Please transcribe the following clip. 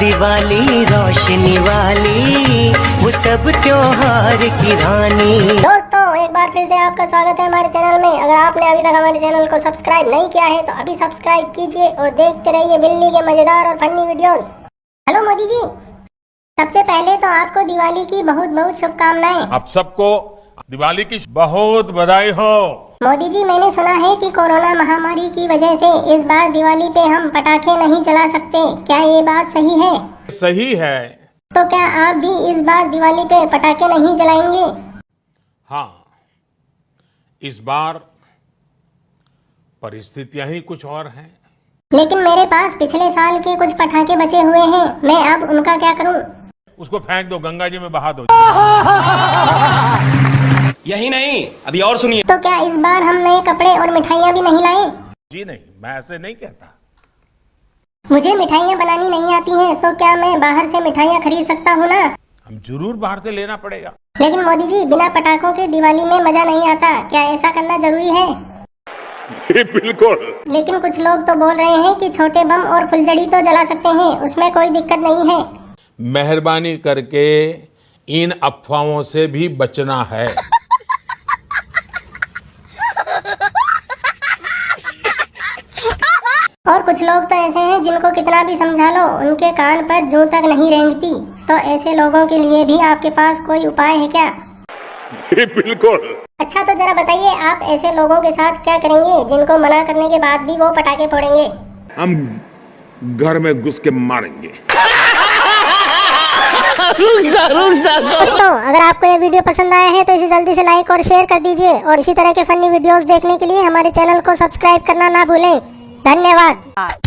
दिवाली रोशनी वाली, वो सब त्योहार की रानी। दोस्तों एक बार फिर से आपका स्वागत है हमारे चैनल में। अगर आपने अभी तक हमारे चैनल को सब्सक्राइब नहीं किया है तो अभी सब्सक्राइब कीजिए और देखते रहिए बिल्ली के मजेदार और funny videos. Hello Modi ji, सबसे पहले तो आपको दिवाली की बहुत बहुत शुभकामनाएं। आप सबको दिवाली की बहुत बधाई हो। मोदी जी, मैंने सुना है कि कोरोना महामारी की वजह से इस बार दिवाली पे हम पटाखे नहीं चला सकते, क्या ये बात सही है? सही है। तो क्या आप भी इस बार दिवाली पे पटाखे नहीं जलाएंगे? हाँ, इस बार परिस्थितियां ही कुछ और हैं। लेकिन मेरे पास पिछले साल के कुछ पटाखे बचे हुए हैं, मैं अब उनका क्या करूं? उसको फेंक दो, गंगा जी में बहा दो। यही नहीं, अभी और सुनिए। तो क्या इस बार हम नए कपड़े और मिठाइयाँ भी नहीं लाए? जी नहीं, मैं ऐसे नहीं कहता। मुझे मिठाइयाँ बनानी नहीं आती हैं, तो क्या मैं बाहर से मिठाइयाँ खरीद सकता हूँ ना? हम जरूर बाहर से लेना पड़ेगा। लेकिन मोदी जी, बिना पटाखों के दिवाली में मजा नहीं आता, क्या ऐसा करना जरूरी है? बिल्कुल। लेकिन कुछ लोग तो बोल रहे हैं कि छोटे बम और फुलझड़ी तो जला सकते हैं, उसमें कोई दिक्कत नहीं है। मेहरबानी करके इन अफवाहों से भी बचना है। और कुछ लोग तो ऐसे हैं जिनको कितना भी समझा लो उनके कान पर जूं तक नहीं रेंगती, तो ऐसे लोगों के लिए भी आपके पास कोई उपाय है क्या? बिल्कुल। अच्छा, तो जरा बताइए, आप ऐसे लोगों के साथ क्या करेंगे जिनको मना करने के बाद भी वो पटाखे फोड़ेंगे? हम घर में घुस के मारेंगे। दोस्तों, अगर आपको ये वीडियो पसंद आया है तो इसे जल्दी से लाइक और शेयर कर दीजिए और इसी तरह के फनी वीडियोस देखने के लिए हमारे चैनल को सब्सक्राइब करना ना भूलें। धन्यवाद।